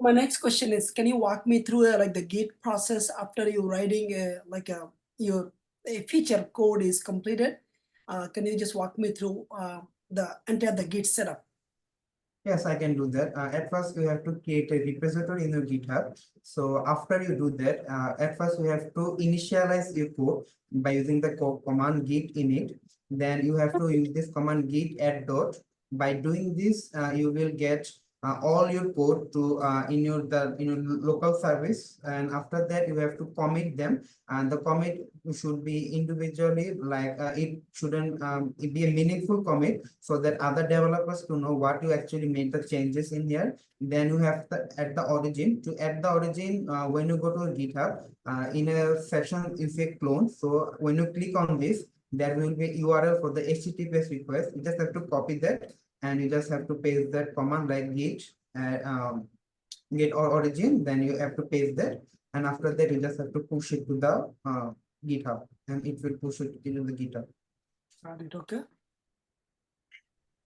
My next question is, can you walk me through like the Git process after you writing your feature code is completed? Can you just walk me through the Git setup? Yes, I can do that. At first, you have to create a repository in your GitHub. So after you do that, at first you have to initialize your code by using the command git init. Then you have to use this command git add dot. By doing this, you will get all your code to in your local service. And after that, you have to commit them. And the commit should be individually, like it shouldn't it be a meaningful commit so that other developers to know what you actually made the changes in here. Then you have to add the origin. To add the origin, when you go to GitHub, in a section you say clone. So when you click on this, there will be URL for the HTTPS request. You just have to copy that and you just have to paste that command like git or origin. Then you have to paste that, and after that you just have to push it to the GitHub, and it will push it into the GitHub. Got it. Okay.